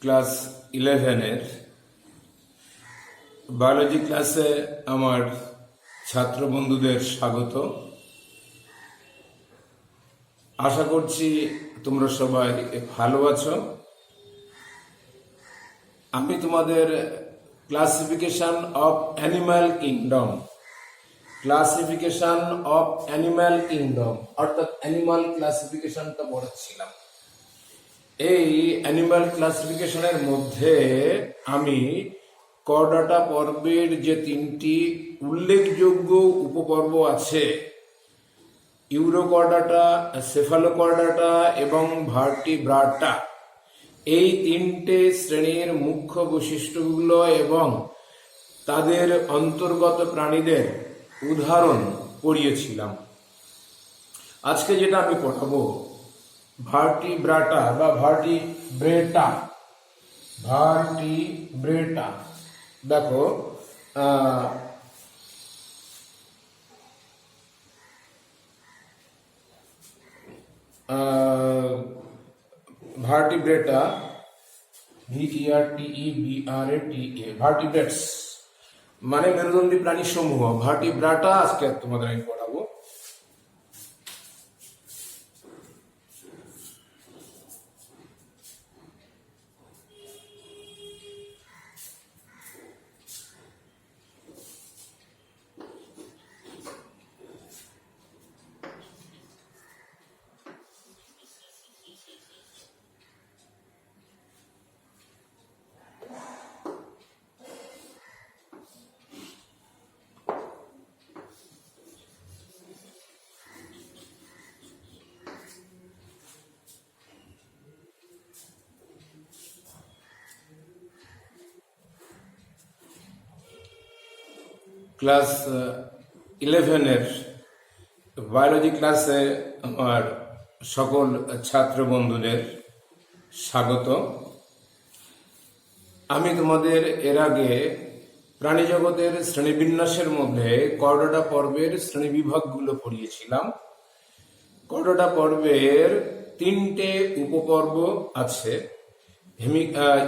Class 11-এর biology ক্লাসে আমার ছাত্র বন্ধুদের স্বাগত। আশা করছি তোমরা সবাই ভালো আছো। আমি তোমাদের ক্লাসিফিকেশন অফ অ্যানিম্যাল কিংডম অর্থাৎ অ্যানিমাল ক্লাসিফিকেশনটা পড়াচ্ছিলাম। এই অ্যানিমাল ক্লাসিফিকেশনের মধ্যে আমি করডাটা পর্বের যে তিনটি উল্লেখযোগ্য উপপর্ব আছে, ইউরোকর্ডাটা, সেফালোকর্ডাটা এবং ভার্টিব্রাটা, এই তিনটে শ্রেণীর মুখ্য বৈশিষ্ট্যগুলো এবং তাদের অন্তর্গত প্রাণীদের উদাহরণ পড়িয়েছিলাম। আজকে যেটা আমি পড়াবো ভার্টিব্রাটা বা ভার্টিব্রেটা। দেখো, ভার্টিব্রেটা, VERTEBRATA, ভার্টিব্রেটস মানে মেরুদণ্ডী প্রাণী সমূহ। ভার্টিব্রাটা আজকে তোমাদের আমি পড়াবো। ক্লাস 11-এর বায়োলজি ক্লাসে আমার সকল ছাত্র বন্ধুদের স্বাগত। আমি তোমাদের এর আগে প্রাণী জগতের শ্রেণীবিন্যাসের মধ্যে করডাটা পর্বের শ্রেণীবিভাগগুলো পড়িয়েছিলাম। করডাটা পর্বের তিনটে উপপর্ব আছে,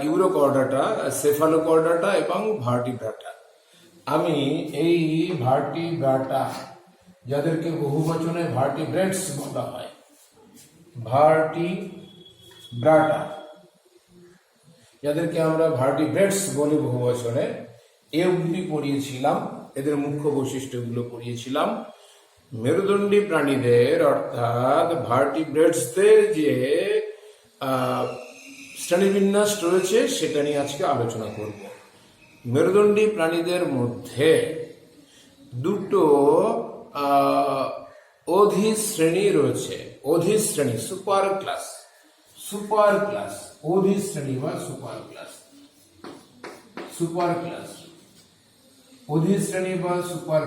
ইউরোকর্ডাটা, সেফালোকর্ডাটা এবং ভার্টিব্রাটা। আমি এই ভার্টিব্রাটা, যাদেরকে বহুবচনে ভার্টিব্রেটস বলা হয়, ভার্টিব্রাটা যাদেরকে আমরা ভার্টিব্রেটস বলি বহুবচনে, এগুলি পড়িয়েছিলাম। এদের মুখ্য বৈশিষ্ট্যগুলো পড়িয়েছিলাম। মেরুদণ্ডী প্রাণীদের অর্থাৎ ভার্টিব্রেটসদের যে শ্রেণীবিন্যাস রয়েছে সেটা নিয়ে আজকে আলোচনা করব। মেরুদণ্ডী প্রাণীদের মধ্যে দুটো অধিশ্রেণী রয়েছে। অধিশ্রেণী, সুপার ক্লাস, অধিশ্রেণী বা সুপার ক্লাস, অধিশ্রেণী বা সুপার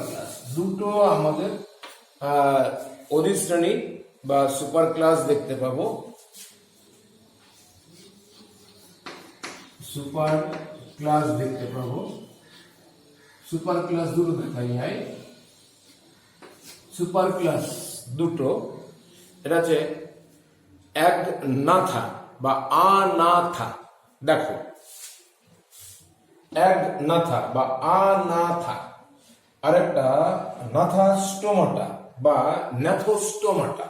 ক্লাস, দুটো আমাদের অধিশ্রেণী বা সুপার ক্লাস দেখতে পাবো। সুপার ক্লাস দুটো দেখাই হয়। সুপার ক্লাস দুটো, এটা হচ্ছে অ্যাগনাথা বা আনাথা। দেখো, অ্যাগনাথা বা আনাথা, আরেকটা নাথাস্টোমাটা বা ন্যাথোস্টোমাটা।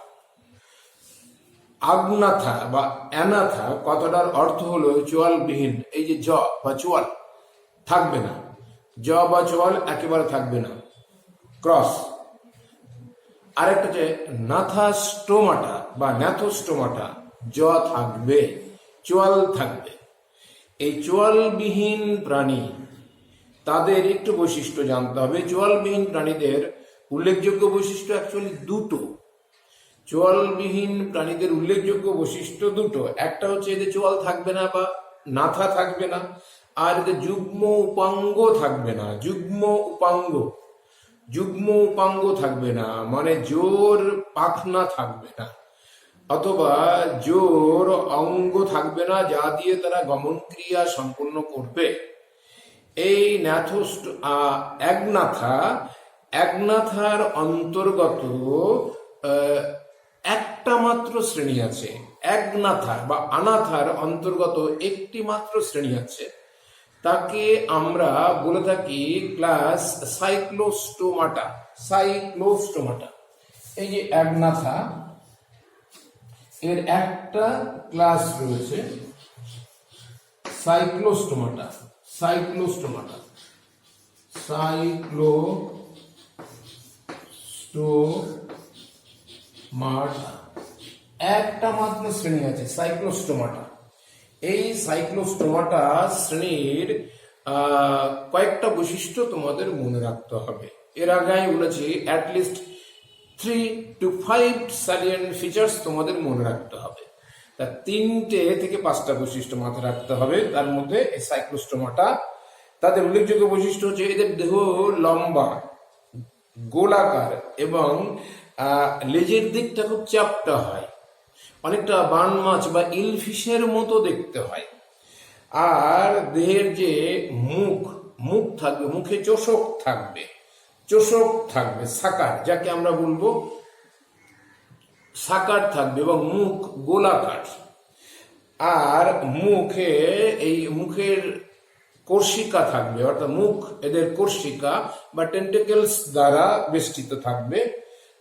আগ্নাথা বা অ্যানাথা কথাটার অর্থ হলো চোয়ালবিহীন। এই যে জ বা চোয়াল থাকবে না, জ বা চোয়াল একেবারে থাকবে না, ক্রস। আরেকটা যে নাথাস্টোমাটা বা ন্যাথোস্টোমাটা, জ থাকবে, চোয়াল থাকবে। এই চোয়ালবিহীন প্রাণী, তাদের একটু বৈশিষ্ট্য জানতে হবে। চোয়ালবিহীন প্রাণীদের উল্লেখযোগ্য বৈশিষ্ট্য অ্যাকচুয়ালি দুটো। চোয়ালবিহীন প্রাণীদের উল্লেখযোগ্য বৈশিষ্ট্য দুটো। একটা হচ্ছে এদের চোয়াল থাকবে না বা নাথা থাকবে না, আর এদের যুগ্ম উপাঙ্গ থাকবে না। যুগ্ম উপাঙ্গ থাকবে না মানে জোর পাখনা থাকবে না, অথবা জোর অঙ্গ থাকবে না যা দিয়ে তারা গমন ক্রিয়া সম্পন্ন করবে। এই একনাথার অন্তর্গত একটা মাত্র শ্রেণী আছে, অ্যাগনাথার বা আনাথার অন্তর্গত একটি মাত্র শ্রেণী আছে, তাকে আমরা বলে থাকি ক্লাস সাইক্লোস্টোমাটা। সাইক্লোস্টোমাটা, এই যে অ্যাগনাথা, এর একটা ক্লাস রয়েছে সাইক্লোস্টোমাটা। সাইক্লোস্টোমাটা, সাইক্লোস্টোমাটা একটা মাত্র শ্রেণী আছে, সাইক্লোস্টোমাটা। এই সাইক্লোস্টোমাটা শ্রেণীর কয়েকটা বৈশিষ্ট্য তোমাদের মনে রাখতে হবে। এর আগে আমি বলেছি অ্যাটলিস্ট 3 to 5 salient ফিচার্স তোমাদের মনে রাখতে হবে। তা 3টে থেকে 5টা বৈশিষ্ট্য মাথায় রাখতে হবে। তার মধ্যে এই সাইক্লোস্টোমাটা, তাদের উল্লেখযোগ্য বৈশিষ্ট্য হচ্ছে এদের দেহ লম্বা, গোলাকার এবং লেজের দিকটা খুব চ্যাপ্টা হয়, অনেকটা বান মাছ বা ইলফিশের মতো দেখতে হয়। আর দেহের যে মুখ থাকবে, মুখে চোষক থাকবে, সাকার, যাকে আমরা বলবো সাকার থাকবে, এবং মুখ গোলাকার। আর মুখের কর্ষিকা থাকবে, অর্থাৎ মুখ এদের কর্ষিকা বা টেন্টেকেলস দ্বারা বেষ্টিত থাকবে।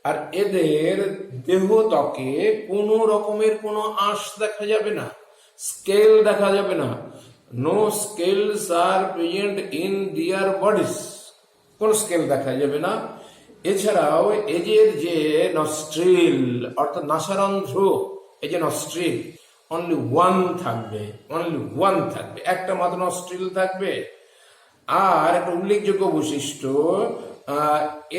আর এদের দেহ ত্বকে কোনো রকমের কোনো আঁশ দেখা যাবে না, স্কেল দেখা যাবে না। No scales are present in their bodies, কোন স্কেল দেখা যাবে না। এছাড়াও এদের যে নস্ট্রিল অর্থাৎ নাসারন্ধ্র, এই যে নস্ট্রিল অনলি ওয়ান থাকবে, একটা মাত্র নস্ট্রিল থাকবে। আর একটা উল্লেখযোগ্য বৈশিষ্ট্য,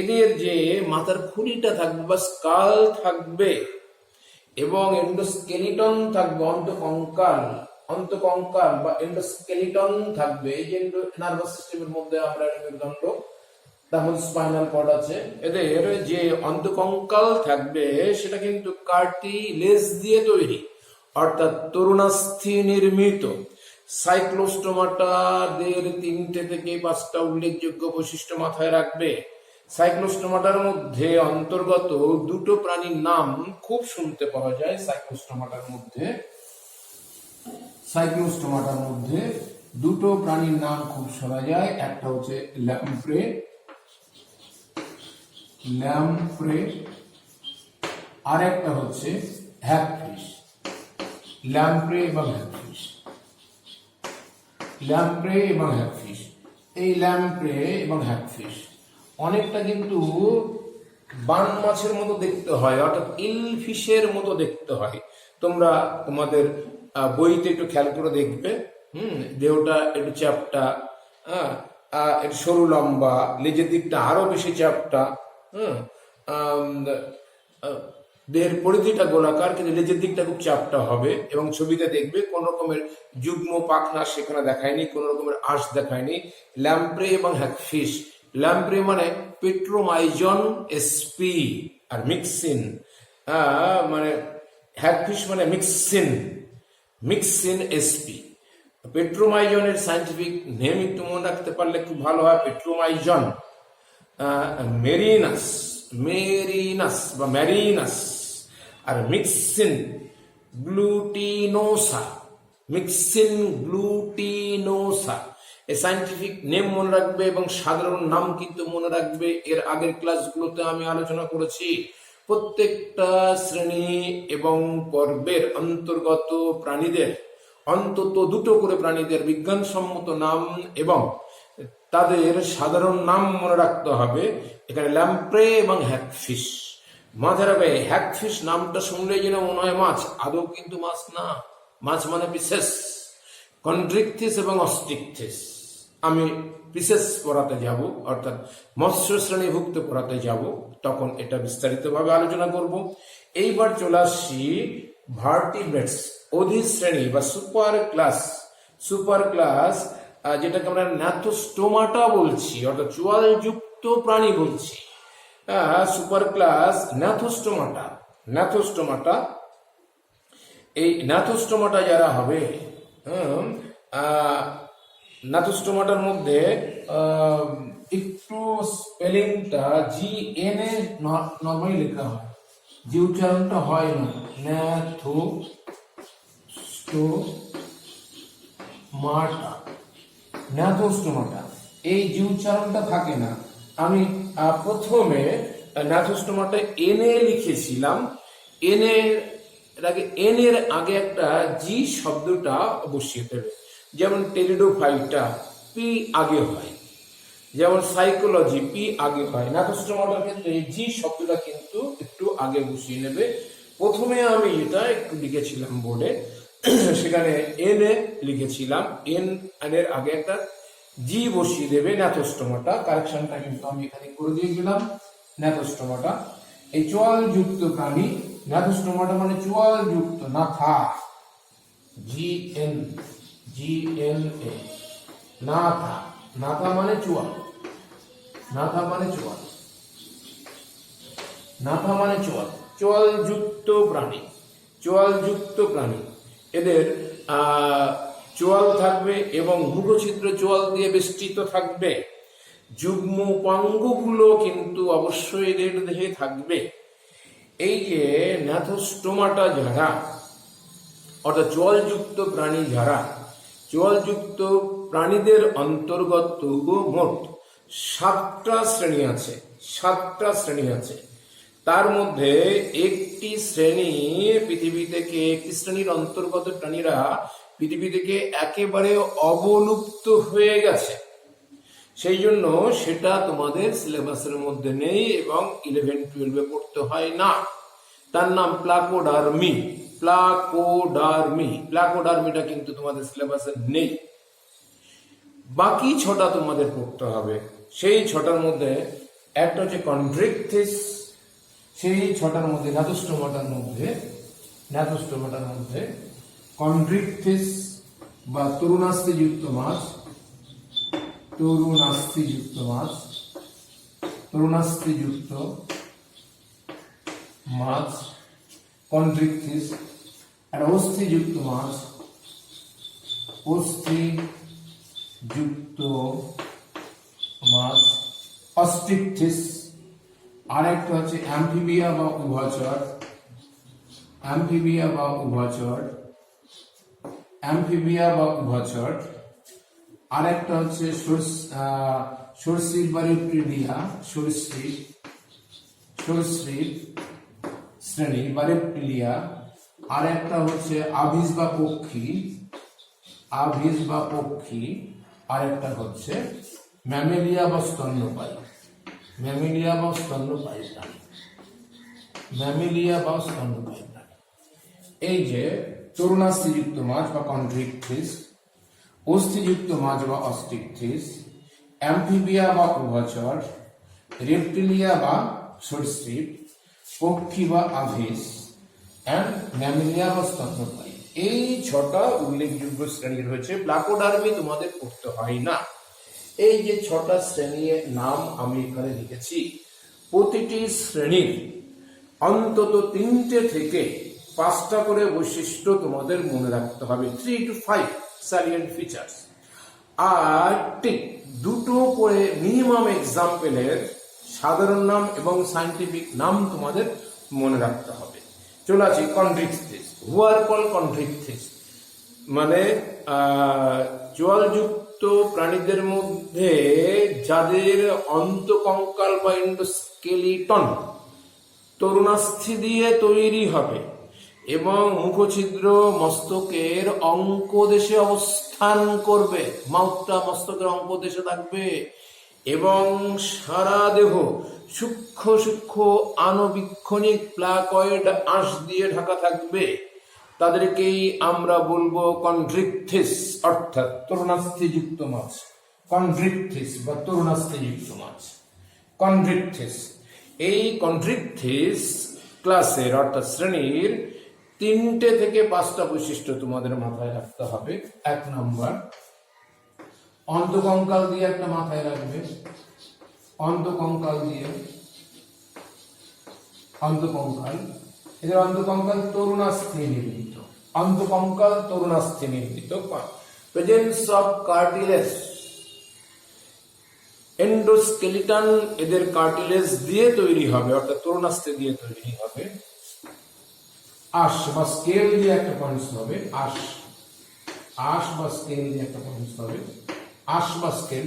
এদের যে মাথার খুলিটা থাকবে বা স্কাল থাকবে, এবং এন্ডোস্কেলিটন থাকবে, অন্তকঙ্কাল বা এন্ডোস্কেলিটন থাকবে। এই যে নার্ভাস সিস্টেমের মধ্যে আমরা মেরুদণ্ড, তার মধ্যে স্পাইনাল কর্ড আছে। এদের যে অন্তকঙ্কাল থাকবে সেটা কিন্তু কার্টিলেজ দিয়ে তৈরি, অর্থাৎ তরুণাস্থি নির্মিত। সাইক্লোস্টোমাটাদের 3টে থেকে 5টা উল্লেখযোগ্য বৈশিষ্ট্য মাথায় রাখবে। সাইক্লোস্টোমাটার মধ্যে অন্তর্গত দুটো প্রাণীর নাম খুব শুনতে পাওয়া যায়। সাইক্লোস্টোমাটার মধ্যে দুটো প্রাণীর নাম খুব শোনা যায়। একটা হচ্ছে ল্যাম্প্রে, আর একটা হচ্ছে হ্যাগফিশ। ল্যাম্প্রে এবং হ্যাগফিশ, এই ল্যাম্প্রে এবং হ্যাগফিশ অনেকটা কিন্তু বান মাছের মতো দেখতে হয়, অর্থাৎ ইলফিশের মতো দেখতে হয়। তোমরা তোমাদের বইতে একটু খেয়াল করে দেখবে, দেহটা একটু চ্যাপ্টা, একটু সরু লম্বা, লেজের দিকটা আরো বেশি চ্যাপ্টা, দেহের পরিধিটা গোলাকার কিন্তু লেজের দিকটা খুব চ্যাপ্টা হবে। এবং ছবিতে দেখবে কোন রকমের যুগ্ম পাখনা সেখানে দেখায়নি, কোন রকমের আঁশ দেখায়নি। ল্যাম্প্রে এবং হ্যাগফিশ, ল্যাম্প্রে মানে পেট্রোমাইজন এসপি আর মিক্সিন, মানে হ্যাগফিশ মানে মিক্সিন এসপি। পেট্রোমাইজনের সায়েন্টিফিক নেম একটু মনে রাখতে পারলে খুব ভালো হয়। পেট্রোমাইজন, মেরিনাস বা ম্যারিনাস, আর মিক্সিন গ্লুটিনোসা। এই সায়েন্টিফিক নেম মনে রাখবে এবং সাধারণ নাম কিন্তু মনে রাখবে। এর আগের ক্লাসগুলোতে আমি আলোচনা করেছি প্রত্যেকটা শ্রেণী এবং পর্বের অন্তর্গত প্রাণীদের অন্তত দুটো করে প্রাণীদের বিজ্ঞানসম্মত নাম এবং তাদের সাধারণ নাম মনে রাখতে হবে। এখানে ল্যাম্প্রে এবং হ্যাগফিশ মাথায় রাখবে। হ্যাগফিশ নামটা শুনলেই যেন মনে হয় মাছ, আদৌ কিন্তু মাছ না। মাছ মানে পিসেস, কন্ড্রিকথিস এবং অস্টিকথিস। আমি পিসেস পড়াতে যাব, অর্থাৎ মৎস্য শ্রেণীভুক্ত পড়াতে যাব, তখন এটা বিস্তারিতভাবে আলোচনা করব। এইবার চলে আসছি ভার্টিব্রেটস, অধিশ্রেণী বা সুপার ক্লাস, যেটাকে আমরা ন্যাথোস্টোমাটা বলছি, অর্থাৎ চোয়ালযুক্ত প্রাণী বলছি। Super class Gnathostomata. এই ন্যাথোস্টোমাটা যারা হবে, ন্যাথোস্টোমাটার মধ্যে একটু স্পেলিংটা GN এ নর্মালি লেখা হয়, যে উচ্চারণটা হয় না, ন্যাথোস্টোমাটা, ন্যাথোস্টোমাটা, এই যে উচ্চারণটা থাকে না, আমি প্রথমে ন্যাথোস্টোমাটা এনে লিখেছিলাম, এন এর আগে একটা জি শব্দটা বসিয়ে দেবে। যেমন টেরিডোফাইটা পি আগে হয়, যেমন সাইকোলজি পি আগে হয়। ন্যাথোস্টোমাটার ক্ষেত্রে এই জি শব্দটা কিন্তু একটু আগে বসিয়ে নেবে। প্রথমে আমি এটা একটু লিখেছিলাম বোর্ডে, সেখানে এন এ লিখেছিলাম, এন এর আগে একটা জি বসিয়ে দেবে ন্যাথোস্টোমাটা। কারেকশনটা কিন্তু আমি এখানে করে দিয়ে গেলাম। ন্যাথোস্টোমাটা এই চোয়াল যুক্ত প্রাণী, ন্যাথোস্টোমাটা মানে চোয়াল যুক্ত, নাথা, জি এন এ, নাথা, নাথা মানে চোয়াল, নাথা মানে চোয়াল, নাথা মানে চোয়াল, চোয়াল যুক্ত প্রাণী, চোয়াল যুক্ত প্রাণী। এদের চোয়াল থাকবে এবং মুখছিদ্র চোয়াল দিয়ে বেষ্টিত থাকবে। যুগ্ম উপাঙ্গগুলো কিন্তু অবশ্যই এদের দেহে থাকবে। এই যে ন্যাথোস্টোমাটা যারা, অর্থাৎ চোয়ালযুক্ত প্রাণী যারা, চোয়ালযুক্ত প্রাণীদের অন্তর্গত মোট 7টা শ্রেণী আছে, 7টা শ্রেণী আছে। তার মধ্যে একটি শ্রেণী পৃথিবী থেকে, একটি শ্রেণীর অন্তর্গত প্রাণীরা পৃথিবী থেকে একেবারে অবলুপ্ত হয়ে গেছে। সেই জন্য সেটা তোমাদের সিলেবাসের মধ্যে নেই এবং 11-12 পড়তে হয় না। তার নাম প্লাকোডার্মি, প্লাকোডার্মি, প্লাকোডার্মিটা কিন্তু তোমাদের সিলেবাসে নেই। বাকি 6টা তোমাদের পড়তে হবে। সেই 6টার মধ্যে একটা হচ্ছে কন্ড্রিকথিস, সেই 6টার মধ্যে ন্যাথোস্টোমাটার মধ্যে কন্ড্রিকথিস বা তরুণাস্থিযুক্ত মাছ, তরুণাস্থিযুক্ত মাছ, তরুণাস্থিযুক্ত মাছ, কন্ড্রিকথিস। আর অস্থিযুক্ত মাছ, অস্থিযুক্ত মাছ, অস্টিকথিস। আর একটা হচ্ছে অ্যাম্ফিবিয়া বা উভয়চর, অ্যাম্ফিবিয়া বা উভয়চর, অ্যাম্ফিবিয়া বা উভয়চর। আর একটা হচ্ছে সরীসৃপ বা রেপ্টিলিয়া, সরীসৃপ শ্রেণী বা রেপ্টিলিয়া। আর একটা হচ্ছে আভিস বা পক্ষী, আভিস বা পক্ষী। আর একটা হচ্ছে ম্যামেলিয়া বা স্তন্যপায়ী, ম্যামেলিয়া বা স্তন্যপায়ী প্রাণী, ম্যামেলিয়া বা স্তন্যপায়ী প্রাণী। এই যে তরুণাস্থিযুক্ত মাছ বা কন্ড্রিকথিস, অস্থিযুক্ত মাছ বা অস্টিকথিস, অ্যাম্ফিবিয়া বা উভয়চর, রেপ্টিলিয়া বা সরীসৃপ, পক্ষী বা আভিস, এন্ড ম্যামেলিয়া বা স্তন্যপায়ী। এই 6টা উল্লেখযোগ্য শ্রেণী রয়েছে। প্লাকোডার্মি তোমাদের পড়তে হয় না। এই যে 6টা শ্রেণীর নাম আমি এখানে লিখেছি, প্রতিটি শ্রেণীর অন্তত 3টে থেকে 5টা করে বৈশিষ্ট্য তোমাদের মনে রাখতে হবে, 3 to 5 salient features। আর ঠিক 2টো করে মিনিমাম এক্সাম্পলের সাধারণ নাম এবং সায়েন্টিফিক নাম তোমাদের মনে রাখতে হবে। চলে আসি কন্ড্রিকথিস। হু আর কল কন্ড্রিকথিস মানে চোয়ালযুক্ত প্রাণীদের মধ্যে যাদের অন্তকঙ্কাল বা এন্ডোস্কেলিটন তরুণাস্থি দিয়ে তৈরি হবে এবং মুখছিদ্র মস্তকের অঙ্কদেশে অবস্থান করবে, মাউথটা মস্তকের অঙ্কদেশে থাকবে এবং সারা দেহ সূক্ষ্ম সূক্ষ্ম আণুবীক্ষণিক প্লাকয়েড আঁশ দিয়ে ঢাকা থাকবে, তাদেরকেই আমরা বলবো কন্ড্রিকথিস, অর্থাৎ তরুণাস্থিযুক্ত মাছ। কন্ড্রিকথিস বা তরুণাস্থিযুক্ত মাছ, কন্ড্রিকথিস। এই কন্ড্রিকথিস ক্লাসের অর্থাৎ শ্রেণীর 3টে থেকে 5টা বৈশিষ্ট্য তোমাদের মাথায় রাখতে হবে। 1 নম্বর, অন্তকঙ্কাল দিয়ে একটা মাথায় রাখবে, অন্তকঙ্কাল দিয়ে, অন্তকঙ্কাল, এদের অন্তকঙ্কাল তরুণাস্থি নির্মিত, অন্তকঙ্কাল তরুণাস্থি নির্মিত। প্রেজেন্স অফ কার্টিলেজ, এন্ডোস্কেলিটন এদের কার্টিলেজ দিয়ে তৈরি হবে, অর্থাৎ তরুণাস্থি দিয়ে তৈরি হবে। আশ বা স্কেল দিয়ে একটা পয়েন্টস হবে, আশ, আশ বা স্কেল দিয়ে একটা পয়েন্টস হবে, আশ বা স্কেল।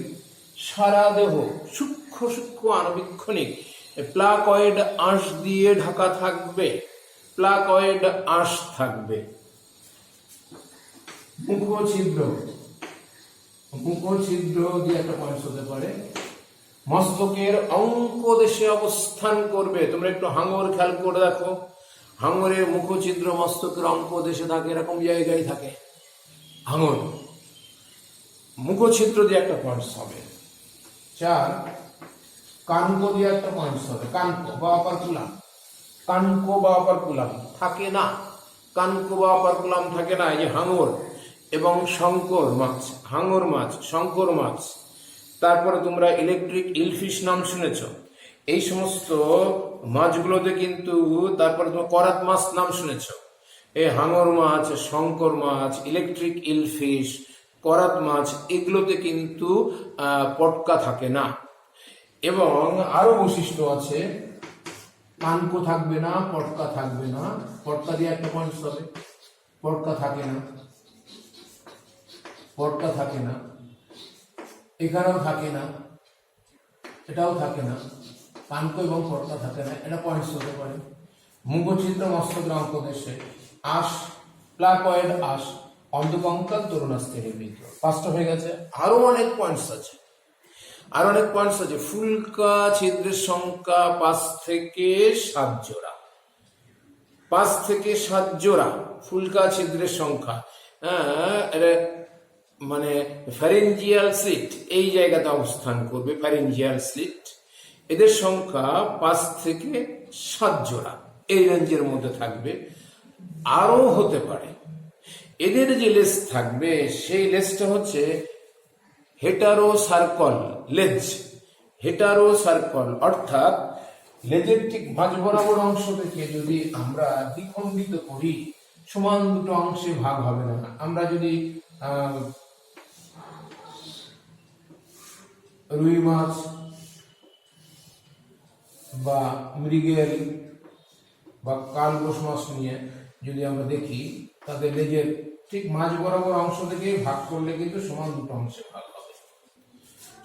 সারা দেহ সূক্ষ্ম সূক্ষ্ম আণুবীক্ষণিক প্লাকয়েড আঁশ দিয়ে ঢাকা থাকবে, প্লাকয়েড আঁশ থাকবে। মুখছিদ্র, মুখছিদ্র দিয়ে একটা পয়েন্টস হতে পারে। মস্তকের অঙ্কদেশে অবস্থান করবে। তোমরা একটু হাঙর খেয়াল করে দেখো, হাঙরের মুখছিদ্র মস্তকের অঙ্কদেশে থাকে, এরকম জায়গায় থাকে হাঙর। মুখছিদ্র দিয়ে একটা পয়েন্টস হবে। 4 কানকো দিয়ে একটা পয়েন্টস হবে, কানকো বা অপারকুলাম, কানকো বা অপারকুলাম থাকে না, কানকো বা অপারকুলাম থাকে না। এই যে হাঙর এবং শঙ্কর মাছ, হাঙর মাছ, শঙ্কর মাছ। তারপরে তোমরা ইলেকট্রিক ইলফিশ নাম শুনেছ, এই সমস্ত মাছগুলোতে কিন্তু, তারপরে তোমরা করাত মাছ নাম শুনেছ। এই হাঙর মাছ, শঙ্কর মাছ, ইলেকট্রিক ইলফিশ, করাত মাছ, এগুলোতে কিন্তু পটকা থাকে না। এবং আরো বৈশিষ্ট্য আছে, কানকো থাকবে না, পটকা থাকবে না। পটকা দিয়ে একটা পয়েন্টস হবে, পটকা থাকে না, পটকা থাকে না, এখানেও থাকে না, এটাও থাকে না, কানকো এবং পটকা থাকে না, এটা পয়েন্টস হতে পারে। মুখছিদ্র মস্তকের অঙ্কদেশে, আশ, প্লাকয়েড আশ, অন্ধকঙ্কাল তরুণাস্থির ভিতর। 5টা হয়ে গেছে। আরো অনেক পয়েন্টস আছে, আরো অনেক পয়েন্টস আছে। ফুলকা ছিদ্রের সংখ্যা 5 থেকে 7 জোড়া, 5 থেকে 7 জোড়া ফুলকা ছিদ্রের সংখ্যা। মানে ফ্যারেঞ্জিয়াল স্লিট এই জায়গাতে অবস্থান করবে, ফ্যারেঞ্জিয়াল স্লিট। এদের সংখ্যা 5 থেকে 7 জোড়া, এই রেঞ্জের মধ্যে থাকবে। আরো হতে পারে। এদের যে লেজ থাকবে, সেই লেজটা হচ্ছে হেটারো সার্কল লেজ, হেটারো সার্কল, অর্থাৎ লেজের ঠিক মাঝ বরাবর অংশ থেকে যদি আমরা দ্বিখণ্ডিত করি, সমান দুটো অংশে ভাগ হবে না। আমরা যদি রুই মাছ বা মৃগেল বা কালবোস মাছ নিয়ে যদি আমরা দেখি, তাদের লেজের ঠিক মাঝ বরাবর অংশ থেকে ভাগ করলে কিন্তু সমান দুটো অংশে ভাগ হবে,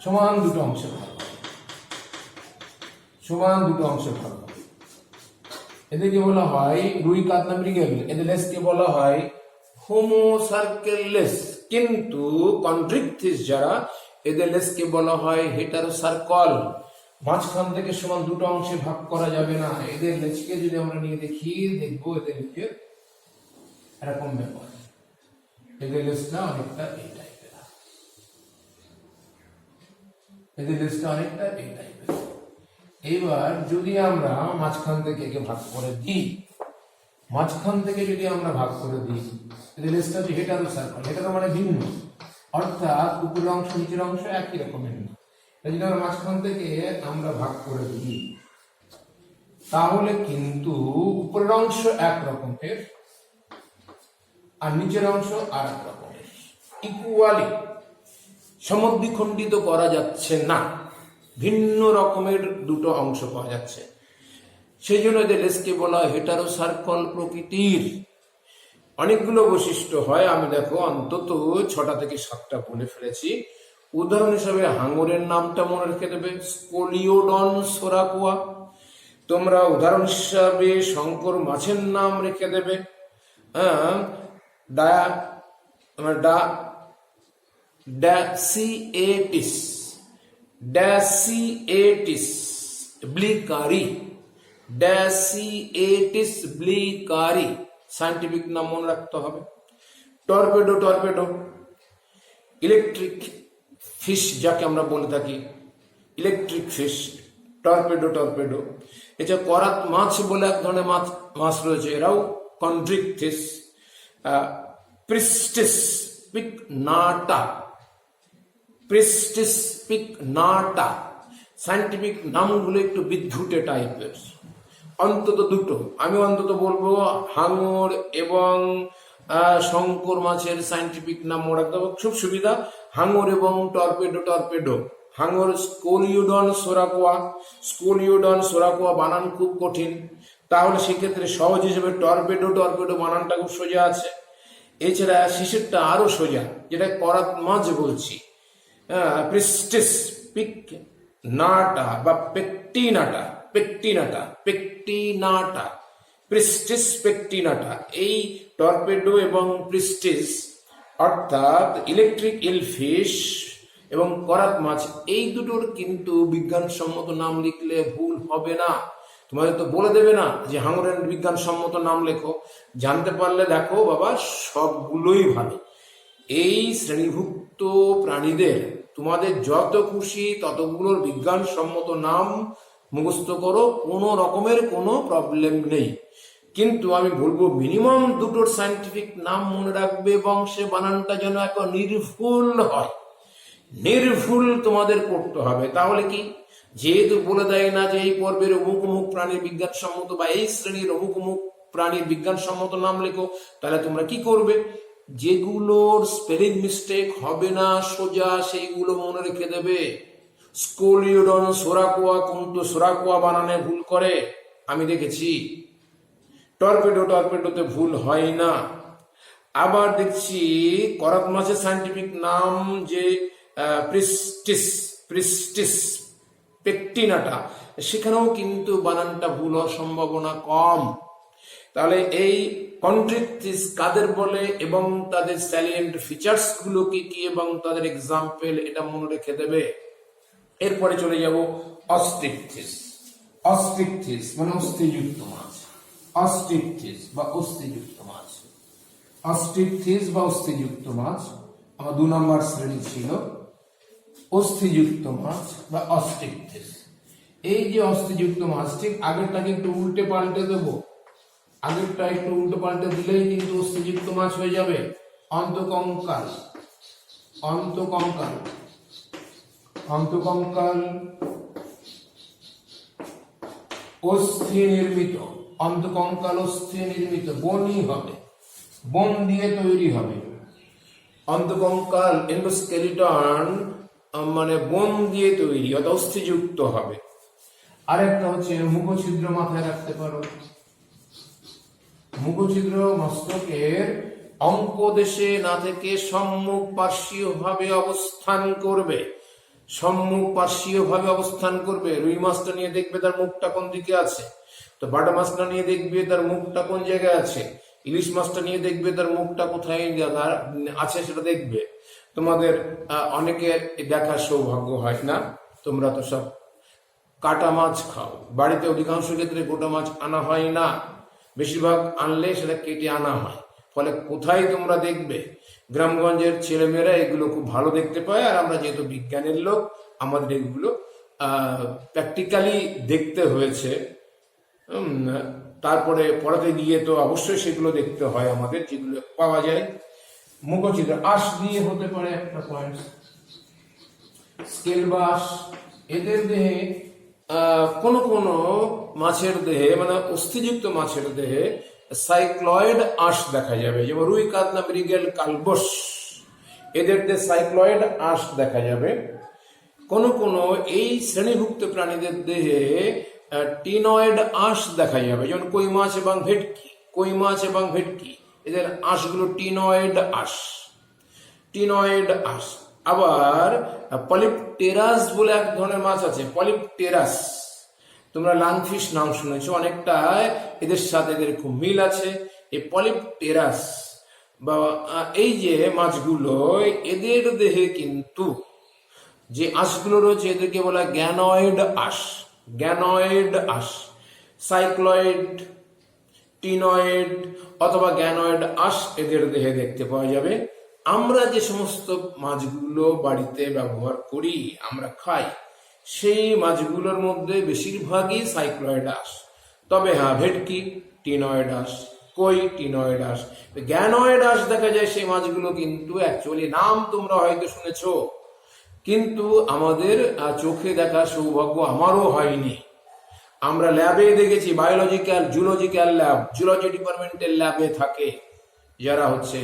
সমান দুটো অংশে ভাগ হবে, সমান দুটো অংশে ভাগ হবে। এদেরকে বলা হয় রুই, কাতলা, মৃগেল। এদের লেজকে বলা হয় হোমোসার্কেল লেজ। কিন্তু কন্ড্রিকথিস যারা, এদের লেজকে বলা হয় হেটারোসার্কল। মাঝখান থেকে সমান দুটো অংশে ভাগ করা যাবে না। এদের লেজকে যদি আমরা নিয়ে দেখি, দেখবো এদের লেজের এরকম ব্যাপার। এদের লেজটা অনেকটা এই টাইপের, এদের লেজটা অনেকটা এই টাইপের। এইবার যদি আমরা মাঝখান থেকে একে ভাগ করে দিই, মাঝখান থেকে যদি আমরা ভাগ করে দিই, এদের লেজটা হচ্ছে হেটারোসার্কল। হেটারো মানে ভিন্ন, অর্থাৎ উপরের অংশ নিচের অংশ একই রকমের না। যদি আমরা মাঝখান থেকে আমরা ভাগ করে দিই, তাহলে কিন্তু উপরের অংশ এক রকমের আর নিচের অংশ আর এক রকমের, ইকুয়ালি সমদ্বিখণ্ডিত করা যাচ্ছে না, ভিন্ন রকমের দুটো অংশ পাওয়া যাচ্ছে। সেই জন্য এদের লেজকে বলা হয় হেটারোসার্কল প্রকৃতির। অনেকগুলো বৈশিষ্ট্য হয়, আমি দেখো অন্তত 6টা থেকে 7টা বলে ফেলেছি। উদাহরণ হিসাবে হাঙরের নামটা মনে রেখে দেবে, স্কোলিওডন সোরাকুয়া। তোমরা উদাহরণ হিসাবে শঙ্কর মাছের নাম রেখে দেবে, ড্যাসিয়েটিস, ড্যাসিয়েটিস ব্লিকারি, ড্যাসিয়েটিস ব্লিকারি, সায়েন্টিফিক নাম মনে রাখতে হবে। টর্পেডো, টর্পেডো, ইলেকট্রিক ফিশ যাকে আমরা বলে থাকি, ইলেকট্রিক ফিশ, টর্পেডো, টর্পেডো। এছাড়া করাত মাছ বলে এক ধরনের মাছ রয়েছে, এরাও কন্ড্রিকথিস। প্রিস্টিস পিকনাটা, প্রিস্টিস পিকনাটা, সায়েন্টিফিক নামগুলো একটু বিদ্যুটে টাইপের। অন্তত দুটো আমি অন্তত বলবো, হাঙর এবং শঙ্কর মাছের সায়েন্টিফিক নাম মনে রাখতে হবে, খুব সুবিধা। হাঙর এবং টর্পেডো, টর্পেডো। হাঙর স্কোলিওডন সোরাকুয়া, স্কোলিওডন সোরাকুয়া বানান খুব কঠিন। তাহলে সেক্ষেত্রে সহজ হিসেবে টর্পেডো, টর্পেডো বানানটা খুব সোজা আছে। এছাড়া শেষেরটা আরো সোজা, যেটা করাত মাছ বলছি, প্রিস্টিস, পিক নাটা বা পেকটিনাটা, পেকটিনাটা, পেকটিনাটা, প্রিস্টিস, পেকটিনাটা। এই টর্পেডো এবং প্রিস্টিস অর্থাৎ ইলেকট্রিক ইলফিশ এবং করাত মাছ, এই দুটোর কিন্তু বিজ্ঞানসম্মত নাম লিখলে ভুল হবে না। তোমাদের তো বলে দেবে না যে হাঙরের বিজ্ঞানসম্মত নাম লেখো, জানতে পারলে দেখো বাবা সবগুলোই ভালো। এই শ্রেণীভুক্ত প্রাণীদের তোমাদের যত খুশি ততগুলোর বিজ্ঞানসম্মত নাম মুখস্থ করো, কোনো রকমের কোনো প্রবলেম নেই। কিন্তু আমি বলবো মিনিমাম দুটোর সায়েন্টিফিক নাম মনে রাখবে এবং সে বানানটা যেন এক নির্ভুল হয়, নির্ভুল তোমাদের করতে হবে। তাহলে কি, যেহেতু বলে দেয় না যে এই পর্বের অমুক অমুক প্রাণীর বিজ্ঞানসম্মত বা এই শ্রেণীর অমুক অমুক প্রাণীর বিজ্ঞানসম্মত নাম লেখো, তাহলে তোমরা কি করবে, যেগুলোর স্পেলিং মিস্টেক হবে না সোজা সেইগুলো মনে রেখে দেবে। স্কোলিওডন সোরাকোয়া কিন্তু সোরাকোয়া বানানে ভুল করে, আমি দেখেছি। টর্পেডো, টর্পেডোতে ভুল হয় না। আবার দেখছি করাত মাছের সায়েন্টিফিক নাম যে প্রিস্টিস, প্রিস্টিস পেকটিনাটা, সেখানেও কিন্তু বানানটা ভুল হওয়ার সম্ভাবনা কম। তাহলে এই কন্ট্রিক্টিস কাদের বলে এবং তাদের স্যালিয়েন্ট ফিচার্স গুলো কি কি এবং তাদের এক্সাম্পল, এটা মনে রেখে দেবে। এরপরে চলে যাব অস্ট্রিকথিস। অস্ট্রিকথিস মানে অস্থিযুক্ত মাছ, অস্ট্রিকথিস বা অস্থিযুক্ত মাছ। অস্ট্রিকথিস বা অস্থিযুক্ত মাছ আমার 2 নম্বর শ্রেণী ছিল। অস্থিযুক্ত মাছ বা অস্ট্রিকথিস, এই যে অস্থিযুক্ত মাছ, ঠিক আগেরটাকে একটু উল্টে পাল্টে দেবো, আগেরটা একটু উল্টে পাল্টে দিলেই কিন্তু অস্থিযুক্ত মাছ হয়ে যাবে। অন্তকঙ্কাল, অন্তকঙ্কাল, অন্তকঙ্কাল অস্থি নির্মিত, অন্তকঙ্কাল অস্থি নির্মিত, বনই হবে, বন দিয়ে তৈরি হবে। অন্তকঙ্কাল এন্ডোস্কেলিটন মানে বন দিয়ে তৈরি, অর্থাৎ অস্থিযুক্ত হবে। আরেকটা হচ্ছে মুখছিদ্র, মাথায় রাখতে পারো। মুখছিদ্র মস্তকের অঙ্কদেশে না থেকে সম্মুখ পার্শ্বীয় ভাবে অবস্থান করবে, সম্মুখ পার্শ্বীয় ভাবে অবস্থান করবে। রুই মাছটা নিয়ে দেখবে তার মুখটা কোন দিকে আছে, তো বাটা মাছটা নিয়ে দেখবে তার মুখটা কোন জায়গায় আছে, ইলিশ মাছটা নিয়ে দেখবে তার মুখটা কোথায় আছে সেটা দেখবে। তোমাদের অনেকের দেখার সৌভাগ্য হয় না, তোমরা তো সব কাটা মাছ খাও, বাড়িতে অধিকাংশ ক্ষেত্রে গোটা মাছ আনা হয় না, বেশিরভাগ আনলে সেটা কেটে আনা হয়। ফলে কোথায় তোমরা দেখবে, গ্রামগঞ্জের ছেলেমেয়েরা এগুলো খুব ভালো দেখতে পায়, আর আমরা যেহেতু বিজ্ঞানের লোক আমাদের এগুলো প্র্যাকটিক্যালি দেখতে হয়েছে। তারপরে পড়াতে গিয়ে তো অবশ্যই সেগুলো দেখতে হয় আমাদের, যেগুলো পাওয়া যায়। মুখছিদ্র আঁশ দিয়ে হতে পারে একটা পয়েন্ট, স্কেল বা আঁশ। এদের দেহে কোন কোন মাছের দেহে মানে অস্থিযুক্ত মাছের দেহে সাইক্লয়েড আঁশ দেখা যাবে, যেমন রুই, কাতলা, মৃগেল, কালবোস, এদের দেহে সাইক্লয়েড আঁশ দেখা যাবে। কোন কোন এই শ্রেণীভুক্ত প্রাণীদের দেহে টিনয়েড আঁশ দেখা যাবে, যেমন কই মাছ এবং ভেটকি, কই মাছ এবং ভেটকি, এদের আঁশগুলো টিনয়েড আঁশ, টিনয়েড আঁশ। আবার পলিপটেরাস বলে এক ধরনের মাছ আছে, পলিপটেরাস, তোমরা লাংফিশ নাম শুনেছো, অনেকটা এদের সাথে এদের খুব মিল আছে। এই পলিপটেরাস বা এই যে মাছগুলো, এদের দেহে কিন্তু যে আঁশগুলো রয়েছে এদেরকে বলা গ্যানয়েড আঁশ, গ্যানয়েড আঁশ। সাইক্লয়েড, টিনয়েড অথবা গ্যানয়েড আঁশ এদের দেহে দেখতে পাওয়া যাবে। আমরা যে সমস্ত মাছগুলো বাড়িতে ব্যবহার করি, আমরা খাই, সেই মাছগুলোর মধ্যে বেশিরভাগই সাইক্লয়েড আঁশ। তবে হ্যাঁ, ভেটকি টিনয়েড আঁশ, কই টিনয়েড আঁশ, গ্যানয়েড আঁশ দেখা যায় সেই মাছগুলো কিন্তু অ্যাকচুয়ালি নাম তোমরা হয়তো শুনেছো, কিন্তু আমাদের চোখে দেখা সৌভাগ্য আমারও হয়নি। আমরা ল্যাবে দেখেছি, বায়োলজিক্যাল, জুলজিক্যাল ল্যাব, জুলজি ডিপার্টমেন্টের ল্যাবে থাকে যারা হচ্ছে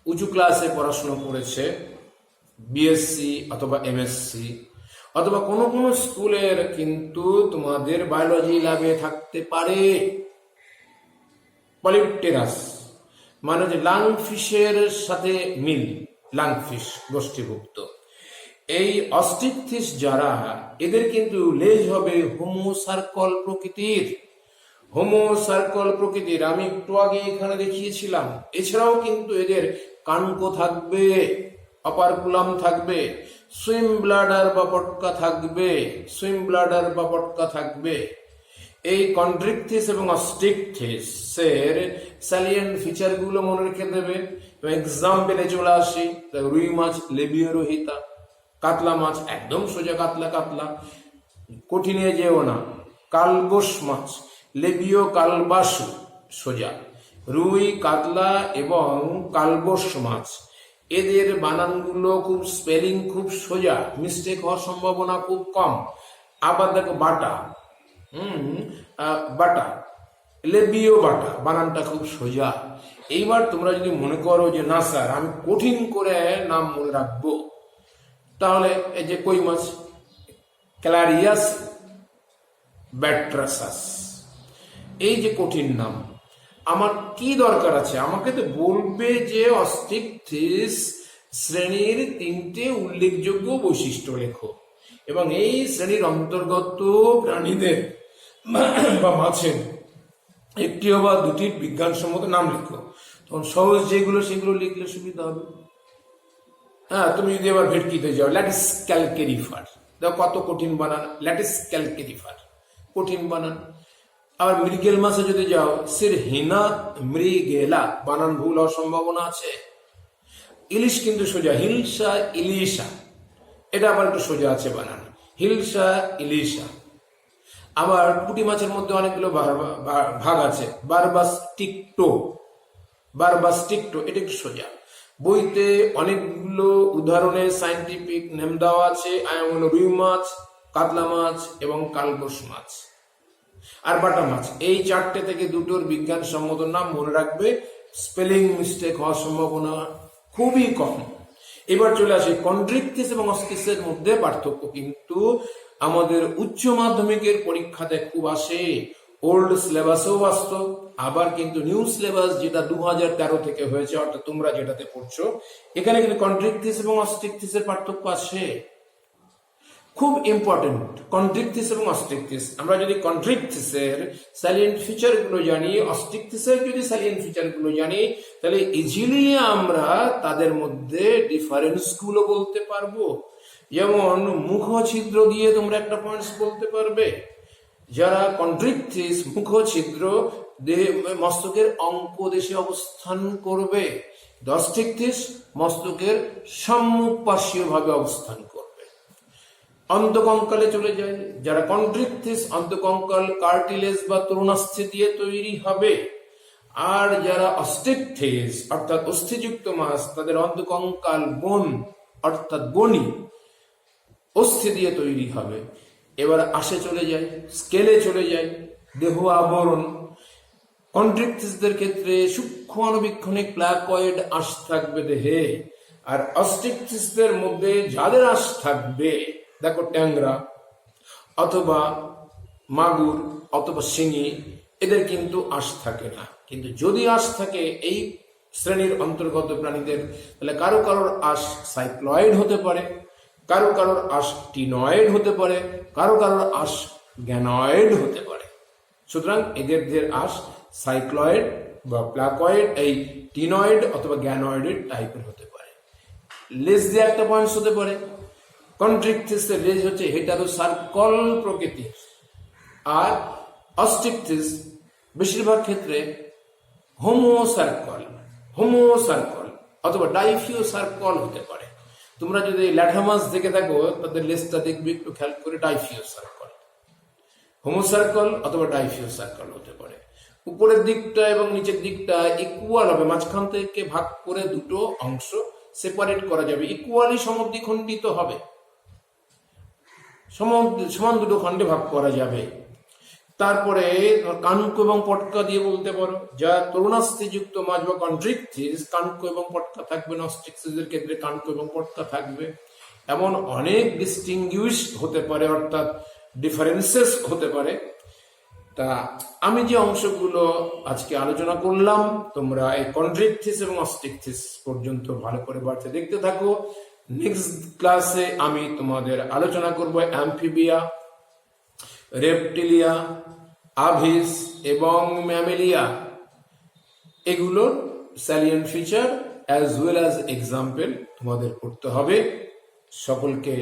উঁচু ক্লাসে পড়াশোনা করেছে, বিএসসি অথবা এমএসসি, অথবা কোনো কোনো স্কুলের কিন্তু তোমাদের বায়োলজি ল্যাবে থাকতে পারে পলিপটেরাস, মানে যে লাংফিশের সাথে মিল, লাংফিশ গোষ্ঠীভুক্ত। এই অস্টিকথিস যারা, এদের কিন্তু লেজ হবে হোমোসার্কল প্রকৃতির। হোমোসার্কল প্রকৃতির আমি একটু আগে এখানে দেখিয়েছিলাম। এছাড়াও কিন্তু এদের কানকো থাকবে, অপারকুলাম থাকবে, সুইম ব্লাডার বা পটকা থাকবে, সুইম ব্লাডার বা পটকা থাকবে। এই কন্ড্রিকথিস এবং অস্টিকথিসের স্যালিয়েন্ট ফিচার গুলো মনে রেখে দেবে। এক্সাম্পলে চলে আসি, রুই মাছ লেবিওরোহিতা, কাতলা মাছ একদম সোজা কাতলা কাতলা, কঠিনে যেও না। কালবোস মাছ লেবিও কালবাসু সোজা। রুই, কাতলা এবং কালবোস মাছ, এদের বানানগুলো খুব, স্পেলিং খুব সোজা, মিস্টেক হওয়ার সম্ভাবনা খুব কম। আবার দেখো বাটা, বাটা, লেবিও বাটা, বানানটা খুব সোজা। এইবার তোমরা যদি মনে করো যে না স্যার আমি কঠিন করে নাম মনে রাখবো, তাহলে এই যে কই মাছ ক্যালারিয়াস ব্যাট্রাসাস, এই যে কঠিন নাম, আমার কি দরকার আছে? আমাকে তো বলবে যে অস্টিকথিস শ্রেণীর 3টে উল্লেখযোগ্য বৈশিষ্ট্য লেখো এবং এই শ্রেণীর অন্তর্গত প্রাণীদের বা মাছের একটিও বা দুটির বিজ্ঞানসম্মত নাম লেখো। তখন সহজ যেগুলো সেগুলো লিখলে সুবিধা হবে। হ্যাঁ, তুমি যদি আবার ভেটকিতে যাও, ল্যাটিস ক্যালকেরিফার, দেখো কত কঠিন বানান, ল্যাটিস ক্যালকেরিফার, কঠিন বানান। আবার মৃগেল মাছে যদি যাও, সিরহিনা মৃগেলা, বানান ভুল হওয়ার সম্ভাবনা আছে। ইলিশ কিন্তু সোজা, হিলসা ইলিশা, এটা আবার একটু সোজা আছে বানান, হিলসা ইলিশা। আবার পুঁটি মাছের মধ্যে অনেকগুলো ভাগ আছে, বারবাস টিকটো, বারবাস টিকটো, এটা একটু সোজা। বইতে অনেকগুলো উদাহরণের সাইন্টিফিক নেম দেওয়া আছে, হলো রুই মাছ, কাতলা মাছ এবং কালবোস মাছ আর বাটা মাছ। এই 4টে থেকে 2টোর বিজ্ঞানসম্মত নাম মনে রাখবে, স্পেলিং মিস্টেক হওয়ার সম্ভাবনা খুবই কম। এবার চলে আসে কন্ড্রিকথিস এবং অস্টিকথিসের মধ্যে পার্থক্য কিন্তু আমাদের উচ্চ মাধ্যমিকের পরীক্ষাতে খুব আসে। ওল্ড সিলেবাসেও আসতো, আবার কিন্তু নিউ সিলেবাস যেটা 2013 থেকে হয়েছে, অর্থাৎ তোমরা যেটাতে পড়ছো, এখানে কিন্তু কন্ড্রিকথিস এবং অস্টিকথিসের পার্থক্য আসে। খুব ইম্পর্টেন্ট কন্ড্রিকথিস এবং অস্টিকথিস। আমরা যদি কন্ড্রিকথিসের স্যালিয়েন্ট ফিচার গুলো জানি, অস্টিকথিসের যদি স্যালিয়েন্ট ফিচার গুলো জানি, তাহলে ইজিলি আমরা তাদের মধ্যে ডিফারেন্স গুলো বলতে পারবো। যেমন মুখ ছিদ্র দিয়ে তোমরা একটা পয়েন্টস বলতে পারবে। যারা কন্ড্রিকথিস মুখ ছিদ্র মস্তকের অঙ্কদেশে অবস্থান করবে, অস্টিকথিস মস্তকের সম্মুখ পার্শ্বীয় ভাবে অবস্থান করবে। অন্তকঙ্কালে চলে যায়, যারা কন্ড্রিকথিস অন্তকঙ্কাল কার্টিলেজ বা তরুণাস্থি দিয়ে তৈরি হবে, আর যারা অস্টিকথিস অর্থাৎ অস্থিযুক্ত মাছ, তাদের অন্তকঙ্কাল বোন অর্থাৎ বনি, অস্থি দিয়ে তৈরি হবে। এবার আসে চলে যায়, স্কেলে চলে যায়, দেহ আবরণ। কন্ড্রিকথিসদের ক্ষেত্রে সূক্ষ্ম আণুবীক্ষণিক প্লাকয়েড আঁশ থাকবে দেহে, আর অস্টিকথিসদের মধ্যে যাদের আঁশ থাকবে, দেখো ট্যাংরা অথবা মাগুর অথবা শিঙি, এদের কিন্তু আঁশ থাকে না। কিন্তু যদি আঁশ থাকে এই শ্রেণীর অন্তর্গত প্রাণীদের, তাহলে কারো কারোর আঁশ সাইক্লয়েড হতে পারে, কারো কারোর আঁশ টিনয়েড হতে পারে, কারো কারোর আঁশ গ্যানয়েড হতে পারে। সুতরাং এদের আঁশ সাইক্লয়েড বা প্লাকয়েড, এই টিনয়েড অথবা গ্যানয়েড টাইপের হতে পারে। লেজ দিয়ে একটা পয়েন্টস হতে পারে। কন্ড্রিকথিসের লেজ হচ্ছে হেটারোসার্কল প্রকৃতির, আর অস্টিকথিস বেশিরভাগ ক্ষেত্রে হোমোসার্কল, হোমোসার্কল অথবা ডাইফিওসার্কল হতে পারে। তোমরা যদি ল্যাঠা মাছ দেখে থাকো, তাদের লেজটা দেখবে একটু খেয়াল করে, ডাইফিওসার্কল, হোমোসার্কল অথবা ডাইফিওসার্কল হতে পারে। উপরের দিকটা এবং নিচের দিকটা ইকুয়াল হবে, মাঝখান থেকে ভাগ করে 2টো অংশ সেপারেট করা যাবে, ইকুয়ালি সমদ্বিখণ্ডিত হবে, সমান 2টো খণ্ডে ভাগ করা যাবে। তারপরে কানকো এবং পটকা দিয়ে বলতে পারো, যা তরুণাস্থি যুক্ত মাছ বা কন্ড্রিকথিস, কানকো এবং পটকা থাকবে না। অস্টিকথিসের ক্ষেত্রে কানকো এবং পটকা থাকবে। এমন অনেক ডিস্টিংগুইশ হতে পারে, অর্থাৎ ডিফারেন্সেস হতে পারে। তা আমি যে অংশগুলো আজকে আলোচনা করলাম, তোমরা এই কন্ট্রিকথিস এবং অস্টিকথিস পর্যন্ত ভালো করে বাড়তে দেখতে থাকো। নেক্সট ক্লাসে আমি তোমাদের আলোচনা করব অ্যাম্ফিবিয়া, রেপটিলিয়া, আভিস এবং ম্যামেলিয়া, এগুলোর salient feature as well as example তোমাদের পড়তে হবে। সকলকে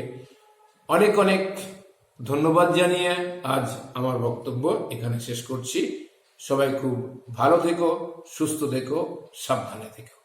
অনেক অনেক ধন্যবাদ জানিয়ে আজ আমার বক্তব্য এখানে শেষ করছি। সবাই খুব ভালো থেকো, সুস্থ থেকো, সাবধানে থেকো।